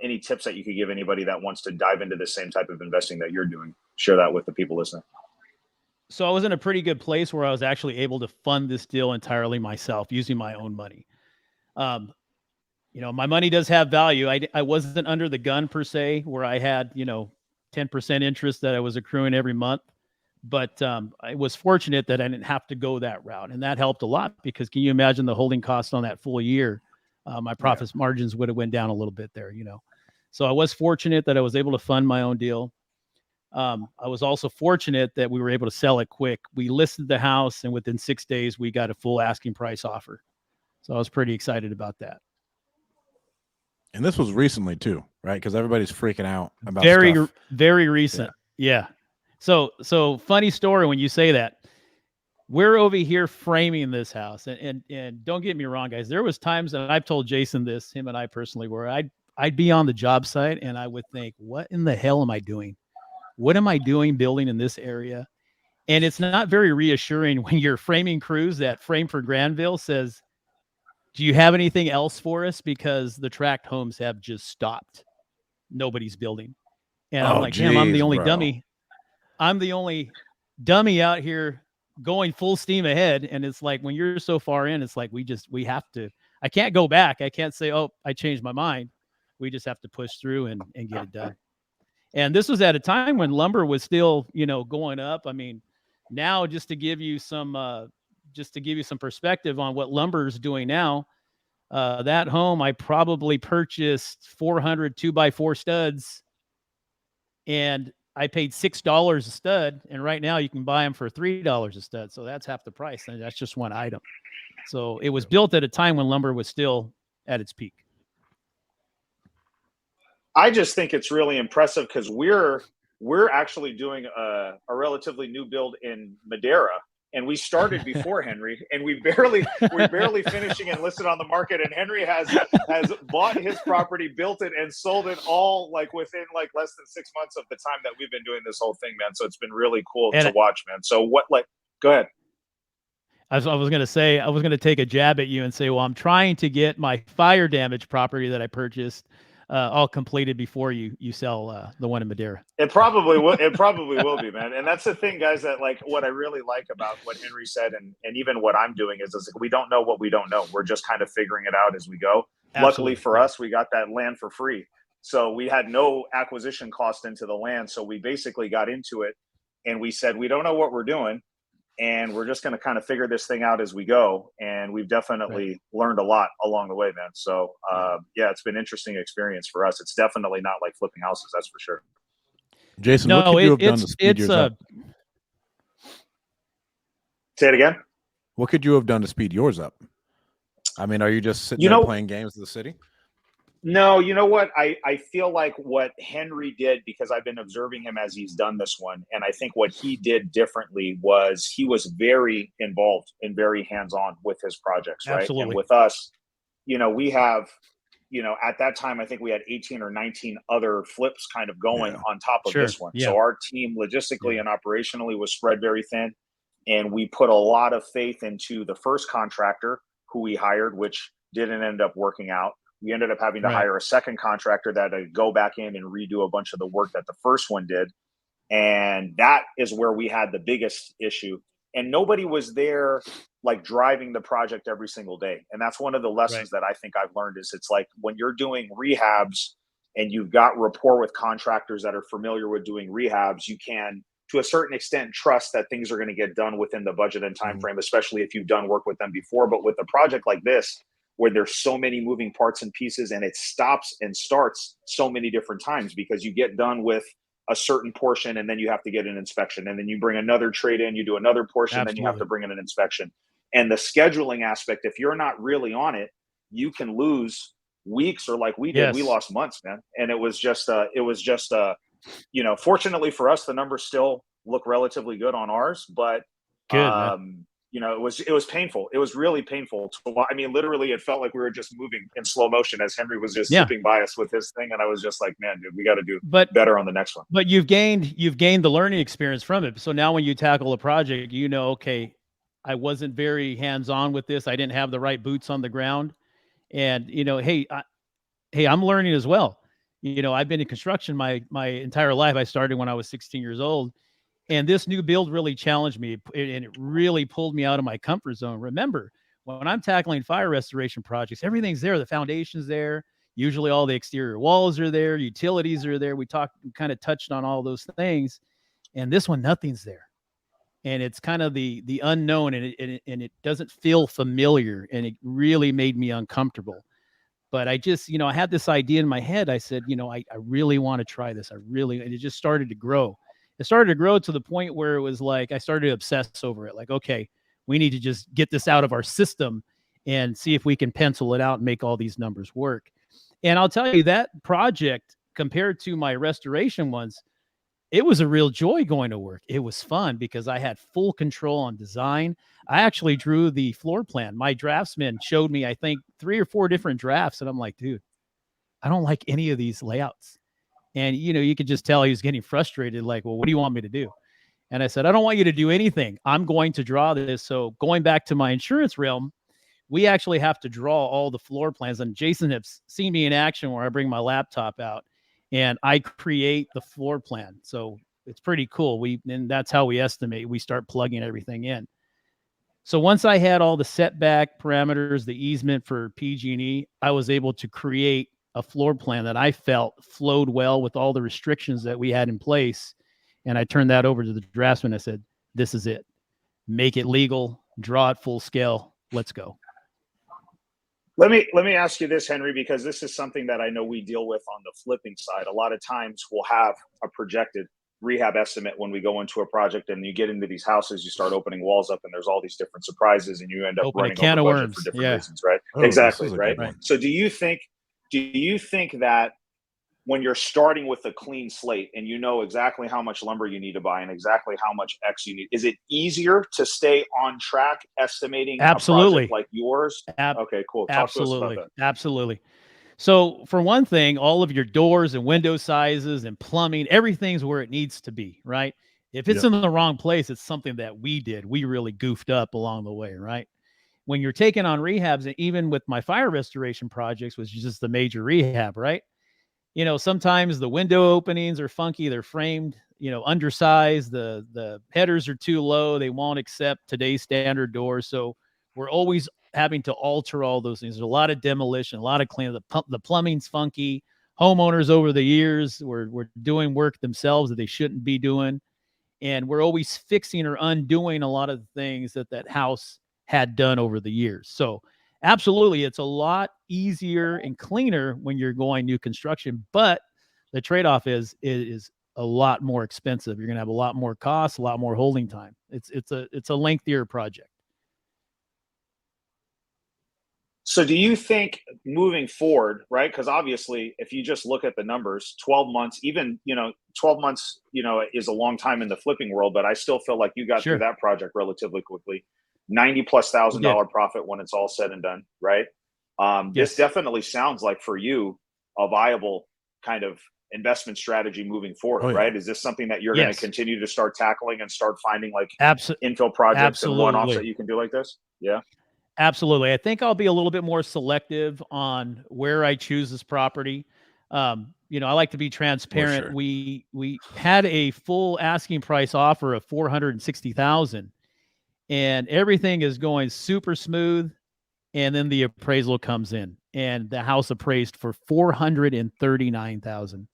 S2: Any tips that you could give anybody that wants to dive into the same type of investing that you're doing? Share that with the people listening.
S3: So I was in a pretty good place where I was actually able to fund this deal entirely myself using my own money. My money does have value. I wasn't under the gun per se, where I had, 10% interest that I was accruing every month. But I was fortunate that I didn't have to go that route. And that helped a lot, because can you imagine the holding cost on that full year? My profits margins would have went down a little bit there, So I was fortunate that I was able to fund my own deal. I was also fortunate that we were able to sell it quick. We listed the house, and within 6 days, we got a full asking price offer. So I was pretty excited about that.
S1: And this was recently too, right? Because everybody's freaking out about
S3: very recent. Yeah. So funny story when you say that. We're over here framing this house, and don't get me wrong, guys. There was times, and I've told Jason this, him and I personally, where I'd be on the job site and I would think, what in the hell am I doing? What am I doing building in this area? And it's not very reassuring when your framing crews that frame for Granville says, do you have anything else for us? Because the tract homes have just stopped. Nobody's building. And I'm like, damn, I'm the only dummy. I'm the only dummy out here going full steam ahead. And it's like, when you're so far in, it's like, we have to, I can't go back. I can't say, oh, I changed my mind. We just have to push through and get it done. And this was at a time when lumber was still, going up. I mean, now just to give you some perspective on what lumber is doing now, that home, I probably purchased 400 2x4 studs, and I paid $6 a stud. And right now you can buy them for $3 a stud. So that's half the price. And that's just one item. So it was built at a time when lumber was still at its peak.
S2: I just think it's really impressive, because we're actually doing a relatively new build in Madera, and we started before Henry, and we're barely finishing and listed on the market. And Henry has bought his property, built it, and sold it all within less than 6 months of the time that we've been doing this whole thing, man. So it's been really cool to watch, man. So go ahead.
S3: I was going to say, I was going to take a jab at you and say, well, I'm trying to get my fire damage property that I purchased all completed before you sell the one in Madera.
S2: It probably will. It probably will be, man. And that's the thing, guys, that what I really like about what Henry said, and even what I'm doing is we don't know what we don't know. We're just kind of figuring it out as we go. Absolutely. Luckily for us, we got that land for free. So we had no acquisition cost into the land. So we basically got into it, and we said, we don't know what we're doing, and we're just going to kind of figure this thing out as we go. And we've definitely learned a lot along the way, man. So, it's been an interesting experience for us. It's definitely not like flipping houses. That's for sure.
S1: Jason, what could you have done to speed yours up?
S2: Say it again.
S1: What could you have done to speed yours up? I mean, are you just sitting there playing games in the city?
S2: No, you know what? I feel like what Henry did, because I've been observing him as he's done this one, and I think what he did differently was he was very involved and very hands-on with his projects, right?
S3: Absolutely.
S2: And with us, we have, at that time, I think we had 18 or 19 other flips kind of going on top of this one. Yeah. So our team logistically and operationally was spread very thin, and we put a lot of faith into the first contractor who we hired, which didn't end up working out. We ended up having to hire a second contractor that would go back in and redo a bunch of the work that the first one did. And that is where we had the biggest issue. And nobody was there driving the project every single day. And that's one of the lessons that I think I've learned is it's like when you're doing rehabs and you've got rapport with contractors that are familiar with doing rehabs, you can, to a certain extent, trust that things are going to get done within the budget and time frame, especially if you've done work with them before. But with a project like this, where there's so many moving parts and pieces, and it stops and starts so many different times, because you get done with a certain portion and then you have to get an inspection, and then you bring another trade in, you do another portion, then you have to bring in an inspection. And the scheduling aspect, if you're not really on it, you can lose weeks, or like we did, we lost months, man. And it was just fortunately for us, the numbers still look relatively good on ours, but it was painful. It was really painful. I mean, literally, it felt like we were just moving in slow motion as Henry was just zipping by us with his thing. And I was just like, man, dude, we got to do better on the next one.
S3: But you've gained the learning experience from it. So now when you tackle a project, okay, I wasn't very hands-on with this. I didn't have the right boots on the ground. And, hey, hey, I'm learning as well. I've been in construction my entire life. I started when I was 16 years old, and this new build really challenged me, and it really pulled me out of my comfort zone. Remember, when I'm tackling fire restoration projects, everything's there. The foundation's there. Usually all the exterior walls are there. Utilities are there. We kind of touched on all those things. And this one, nothing's there. And it's kind of the unknown, and it doesn't feel familiar. And it really made me uncomfortable. But I just, I had this idea in my head. I said, I really want to try this. And it just started to grow. It started to grow to the point where it was like, I started to obsess over it. Like, okay, we need to just get this out of our system and see if we can pencil it out and make all these numbers work. And I'll tell you, that project, compared to my restoration ones, it was a real joy going to work. It was fun because I had full control on design. I actually drew the floor plan. My draftsman showed me, I think, 3 or 4 different drafts. And I'm like, dude, I don't like any of these layouts. And, you could just tell he was getting frustrated. Like, well, what do you want me to do? And I said, I don't want you to do anything. I'm going to draw this. So going back to my insurance realm, we actually have to draw all the floor plans. And Jason has seen me in action where I bring my laptop out and I create the floor plan. So it's pretty cool. And that's how we estimate. We start plugging everything in. So once I had all the setback parameters, the easement for PG&E, I was able to create a floor plan that I felt flowed well with all the restrictions that we had in place. And I turned that over to the draftsman. I said, this is it. Make it legal, draw it full scale. Let's go.
S2: Let me ask you this, Henry, because this is something that I know we deal with on the flipping side. A lot of times we'll have a projected rehab estimate when we go into a project, and you get into these houses, you start opening walls up, and there's all these different surprises, and you end up running over budget for different reasons, right? Exactly, right? So do you think that when you're starting with a clean slate and you know exactly how much lumber you need to buy and exactly how much X you need, is it easier to stay on track estimating
S3: Absolutely.
S2: a project like yours? Okay, cool. Talk
S3: Absolutely.
S2: to us about that.
S3: Absolutely. So for one thing, all of your doors and window sizes and plumbing, everything's where it needs to be, right? If it's in the wrong place, it's something that we did. We really goofed up along the way, right? When you're taking on rehabs, and even with my fire restoration projects, which is just the major rehab, right? Sometimes the window openings are funky. They're framed, undersized. The headers are too low. They won't accept today's standard doors. So we're always having to alter all those things. There's a lot of demolition, a lot of cleanup. The plumbing's funky. Homeowners over the years were doing work themselves that they shouldn't be doing. And we're always fixing or undoing a lot of the things that house had done over the years. So absolutely, it's a lot easier and cleaner when you're going new construction, but the trade-off is a lot more expensive. You're going to have a lot more costs, a lot more holding time. It's a lengthier project.
S2: So do you think moving forward, right? Because obviously, if you just look at the numbers, 12 months, even, 12 months, is a long time in the flipping world, but I still feel like you got through that project relatively quickly. $90,000+ profit when it's all said and done, right? This definitely sounds like for you a viable kind of investment strategy moving forward, right? Is this something that you're going to continue to start tackling and start finding like infill projects and one-offs that you can do like this? Yeah.
S3: Absolutely. I think I'll be a little bit more selective on where I choose this property. I like to be transparent. We had a full asking price offer of $460,000, and everything is going super smooth. And then the appraisal comes in, and the house appraised for $439,000.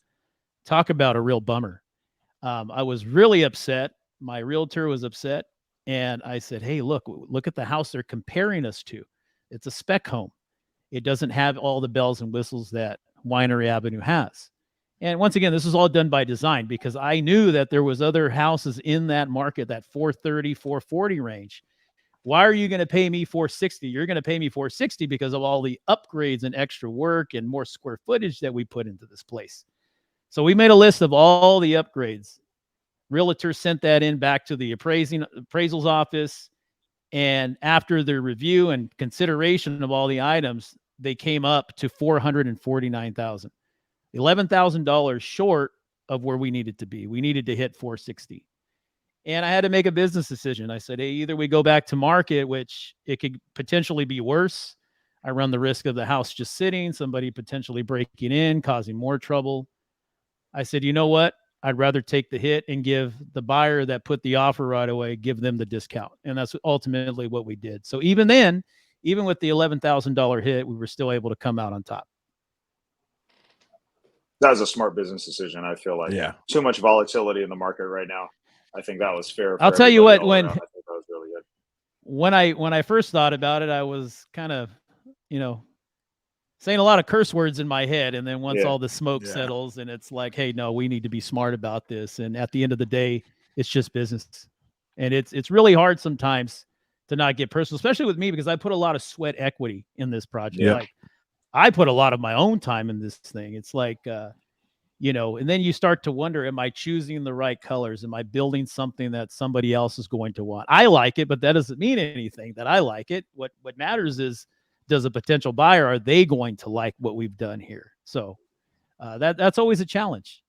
S3: Talk about a real bummer. I was really upset. My realtor was upset. And I said, hey, look at the house they're comparing us to. It's a spec home. It doesn't have all the bells and whistles that Winery Avenue has. And once again, this is all done by design because I knew that there was other houses in that market, that 430, 440 range. Why are you going to pay me $460? You're going to pay me $460 because of all the upgrades and extra work and more square footage that we put into this place. So we made a list of all the upgrades. Realtor sent that in back to the appraisal's office. And after the review and consideration of all the items, they came up to $449,000, $11,000 short of where we needed to be. We needed to hit 460. And I had to make a business decision. I said, hey, either we go back to market, which it could potentially be worse. I run the risk of the house just sitting, somebody potentially breaking in, causing more trouble. I said, you know what? I'd rather take the hit and give the buyer that put the offer right away, give them the discount. And that's ultimately what we did. So even then, even with the $11,000 hit, we were still able to come out on top.
S2: That was a smart business decision. I feel like too much volatility in the market right now. I think that was fair.
S3: I'll tell you what,
S2: when I think that was really good.
S3: When I first thought about it, I was kind of, saying a lot of curse words in my head. And then once all the smoke settles and it's like, hey, no, we need to be smart about this. And at the end of the day, it's just business. And it's really hard sometimes to not get personal, especially with me, because I put a lot of sweat equity in this project.
S1: Yep.
S3: Like I put a lot of my own time in this thing. It's like, and then you start to wonder, am I choosing the right colors? Am I building something that somebody else is going to want? I like it, but that doesn't mean anything that I like it. What matters is, does a potential buyer, are they going to like what we've done here? So that's always a challenge.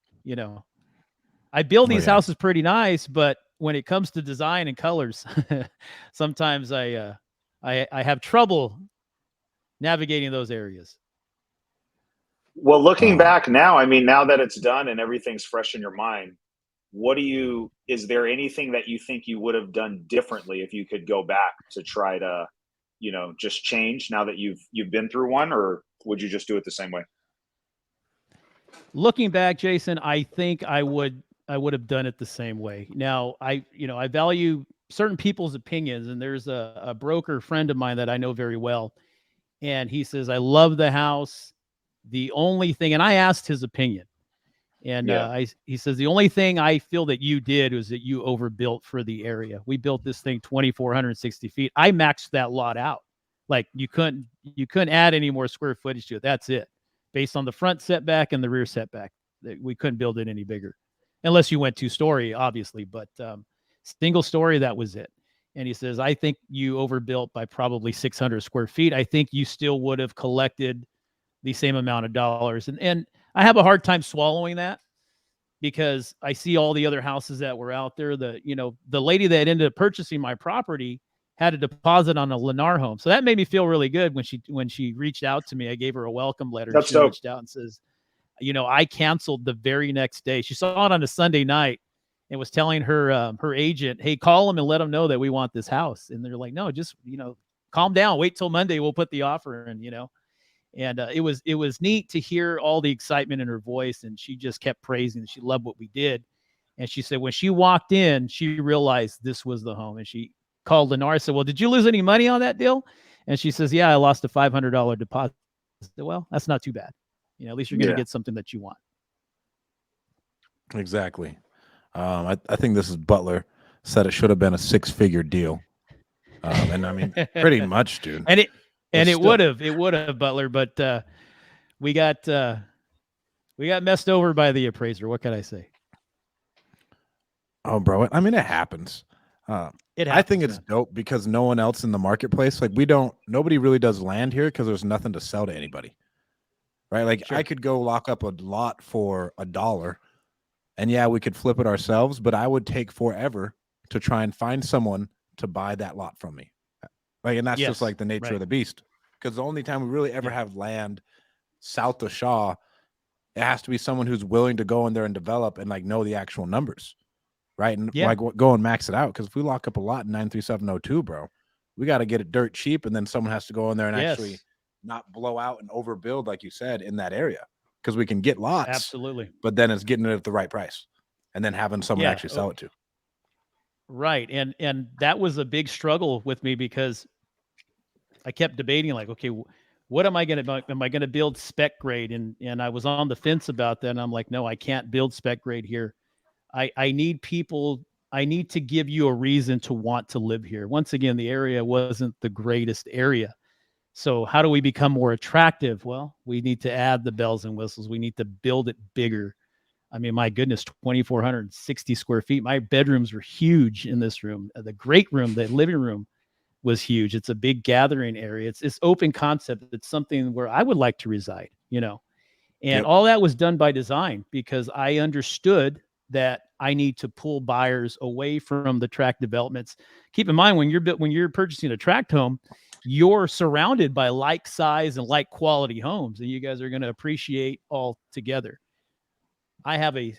S3: I build these houses pretty nice, but when it comes to design and colors, sometimes I have trouble navigating those areas.
S2: Well, looking back now, I mean, now that it's done and everything's fresh in your mind, is there anything that you think you would have done differently if you could go back to try to, just change now that you've been through one, or would you just do it the same way?
S3: Looking back, Jason, I think I would have done it the same way. Now, I value certain people's opinions, and there's a broker friend of mine that I know very well, and he says, I love the house. The only thing, and I asked his opinion, and he says, the only thing I feel that you did was that you overbuilt for the area. We built this thing 2,460 feet. I maxed that lot out. Like you couldn't add any more square footage to it. That's it. Based on the front setback and the rear setback, we couldn't build it any bigger, unless you went 2-story, obviously. But single story, that was it. And he says, I think you overbuilt by probably 600 square feet. I think you still would have collected the same amount of dollars. And I have a hard time swallowing that, because I see all the other houses that were out there. The lady that ended up purchasing my property had a deposit on a Lennar home. So that made me feel really good when she reached out to me. I gave her a welcome letter.
S2: That's
S3: she
S2: dope.
S3: Reached out and says, I canceled the very next day. She saw it on a Sunday night and was telling her agent, hey, call them and let them know that we want this house. And they're like, no, just, calm down. Wait till Monday. We'll put the offer in, And it was neat to hear all the excitement in her voice. And she just kept praising. She loved what we did. And she said, when she walked in, she realized this was the home. And she called Lennar, said, well, did you lose any money on that deal? And she says, yeah, I lost a $500 deposit. I said, well, that's not too bad. At least you're going to get something that you want.
S1: Exactly. I think this is Butler said it should have been a 6-figure deal. And I mean, pretty much, dude.
S3: And it would have Butler, but we got messed over by the appraiser. What can I say?
S1: Oh, bro. I mean, it happens. I think it's dope because no one else in the marketplace, like nobody really does land here because there's nothing to sell to anybody. Right? Like I could go lock up a lot for $1 and we could flip it ourselves, but I would take forever to try and find someone to buy that lot from me. Like, and that's just like the nature of the beast. Because the only time we really ever have land south of Shaw, it has to be someone who's willing to go in there and develop and like know the actual numbers. Right. And like go and max it out. Because if we lock up a lot in 93702, bro, we got to get it dirt cheap. And then someone has to go in there and actually not blow out and overbuild, like you said, in that area. Because we can get lots.
S3: Absolutely.
S1: But then it's getting it at the right price and then having someone actually sell it to.
S3: Right. And that was a big struggle with me because I kept debating like, okay, what am I going to, am I going to build spec grade? And I was on the fence about that. And I'm like, no, I can't build spec grade here. I need people. I need to give you a reason to want to live here. Once again, the area wasn't the greatest area. So how do we become more attractive? Well, we need to add the bells and whistles. We need to build it bigger. I mean, my goodness, 2,460 square feet. My bedrooms were huge in this room. The great room, the living room was huge. It's a big gathering area. It's open concept. It's something where I would like to reside, and all that was done by design because I understood that I need to pull buyers away from the tract developments. Keep in mind, when you're purchasing a tract home, you're surrounded by like size and like quality homes, and you guys are going to appreciate all together. I have a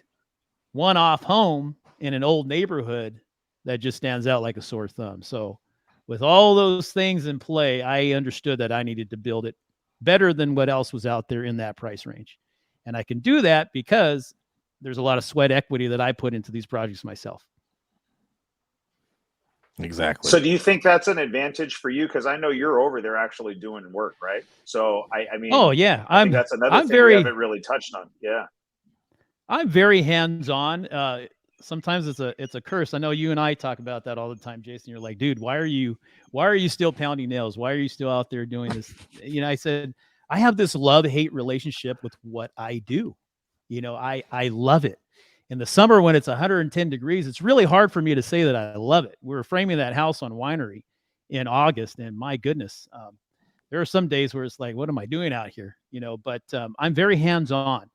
S3: one-off home in an old neighborhood that just stands out like a sore thumb. So with all those things in play, I understood that I needed to build it better than what else was out there in that price range. And I can do that because there's a lot of sweat equity that I put into these projects myself.
S1: Exactly.
S2: So do you think that's an advantage for you? Because I know you're over there actually doing work, right? So I mean,
S3: oh yeah,
S2: I think that's another thing we haven't really touched on. Yeah.
S3: I'm very hands-on. Sometimes it's a curse. I know you and I talk about that all the time, Jason. You're like, dude, why are you still pounding nails? Why are you still out there doing this? I said, I have this love-hate relationship with what I do. I love it. In the summer when it's 110 degrees, it's really hard for me to say that I love it. We were framing that house on Winery in August, and my goodness, there are some days where it's like, what am I doing out here? But I'm very hands-on,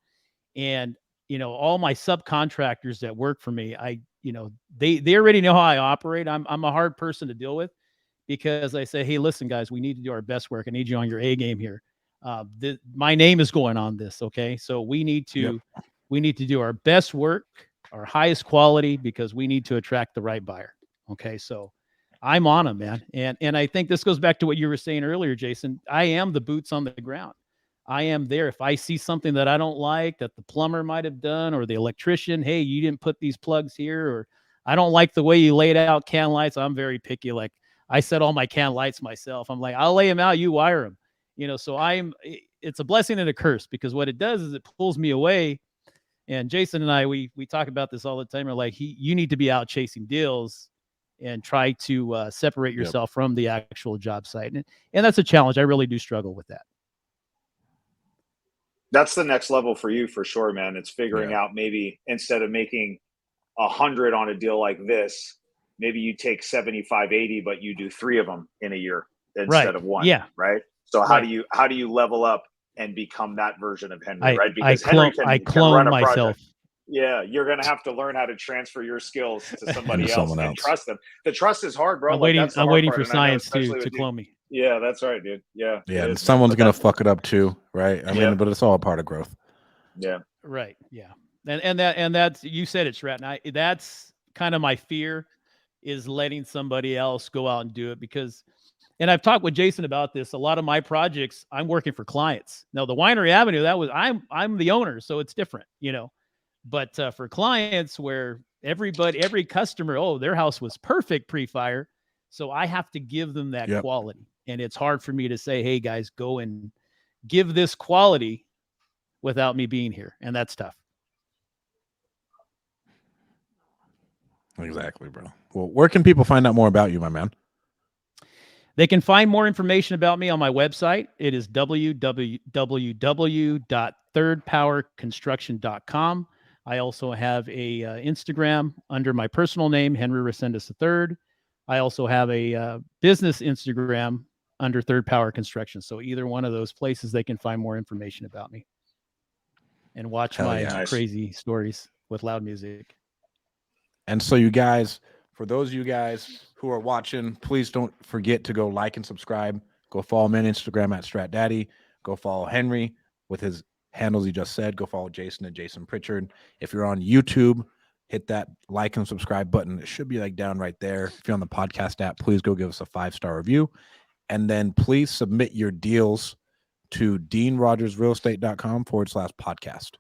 S3: and all my subcontractors that work for me, they already know how I operate. I'm a hard person to deal with because I say, hey, listen, guys, we need to do our best work. I need you on your A game here. My name is going on this. Okay. So we need to do our best work, our highest quality, because we need to attract the right buyer. Okay. So I'm on them, man. And I think this goes back to what you were saying earlier, Jason. I am the boots on the ground. I am there. If I see something that I don't like that the plumber might have done, or the electrician, hey, you didn't put these plugs here, or I don't like the way you laid out can lights. I'm very picky. Like I set all my can lights myself. I'm like, I'll lay them out, you wire them. So it's a blessing and a curse, because what it does is it pulls me away. And Jason and I, we talk about this all the time. We're like, you need to be out chasing deals and try to separate yourself from the actual job site. And that's a challenge. I really do struggle with that.
S2: That's the next level for you, for sure, man. It's figuring out, maybe instead of making 100 on a deal like this, maybe you take 75, 80, but you do 3 of them in a year instead of 1.
S3: Yeah.
S2: Right. So how do you level up and become that version of Henry? Right. Because Henry can run a
S3: myself.
S2: Project. Yeah, you're going to have to learn how to transfer your skills to somebody else and trust them. The trust is hard, bro.
S3: I'm waiting for science to clone me.
S2: Yeah, that's right, dude. Yeah.
S1: And someone's going to fuck it up too, right? I mean, but it's all a part of growth.
S2: Yeah.
S3: Right. Yeah. And that's, you said it, Stratton. That's kind of my fear, is letting somebody else go out and do it, because, and I've talked with Jason about this, a lot of my projects, I'm working for clients. Now the Winery Avenue, I'm the owner, so it's different, but for clients where every customer, their house was perfect pre-fire. So I have to give them that quality. And it's hard for me to say, hey guys, go and give this quality without me being here. And that's tough.
S1: Exactly, bro. Well, where can people find out more about you, my man?
S3: They can find more information about me on my website. It is www.thirdpowerconstruction.com. I also have a Instagram under my personal name, Henry Resendez III. I also have a business Instagram under Third Power Construction. So either one of those places, they can find more information about me and watch my crazy stories with loud music.
S1: And so you guys, for those of you guys who are watching, please don't forget to go like and subscribe. Go follow me on Instagram at StratDaddy. Go follow Henry with his handles he just said. Go follow Jason at Jason Pritchard. If you're on YouTube, hit that like and subscribe button. It should be like down right there. If you're on the podcast app, please go give us a 5-star review. And then please submit your deals to deanrogersrealestate.com/podcast.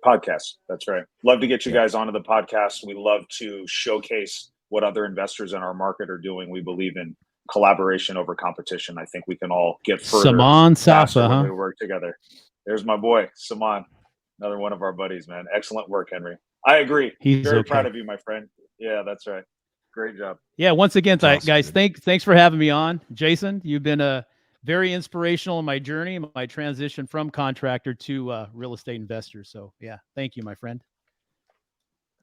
S2: Podcast. That's right. Love to get you guys onto the podcast. We love to showcase what other investors in our market are doing. We believe in collaboration over competition. I think we can all get further faster when we work together. There's my boy, Saman, another one of our buddies, man. Excellent work, Henry. I agree.
S3: He's
S2: very proud of you, my friend. Yeah, that's right. Great job.
S3: Yeah, once again, guys, thanks for having me on. Jason, you've been very inspirational in my journey, my transition from contractor to real estate investor. So yeah, thank you, my friend.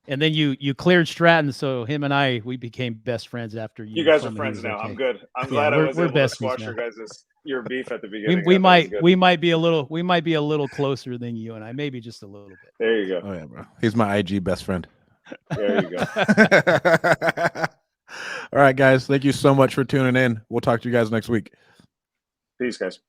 S3: And then you cleared Stratton, so him and we became best friends after you.
S2: You guys are friends now. Okay. I'm good. I'm glad I was able to squash your beef at the beginning.
S3: We might be a little closer than you and I, maybe just a little bit.
S2: There you go.
S1: Oh yeah, bro. He's my IG best friend.
S2: There you go.
S1: All right, guys. Thank you so much for tuning in. We'll talk to you guys next week.
S2: Peace, guys.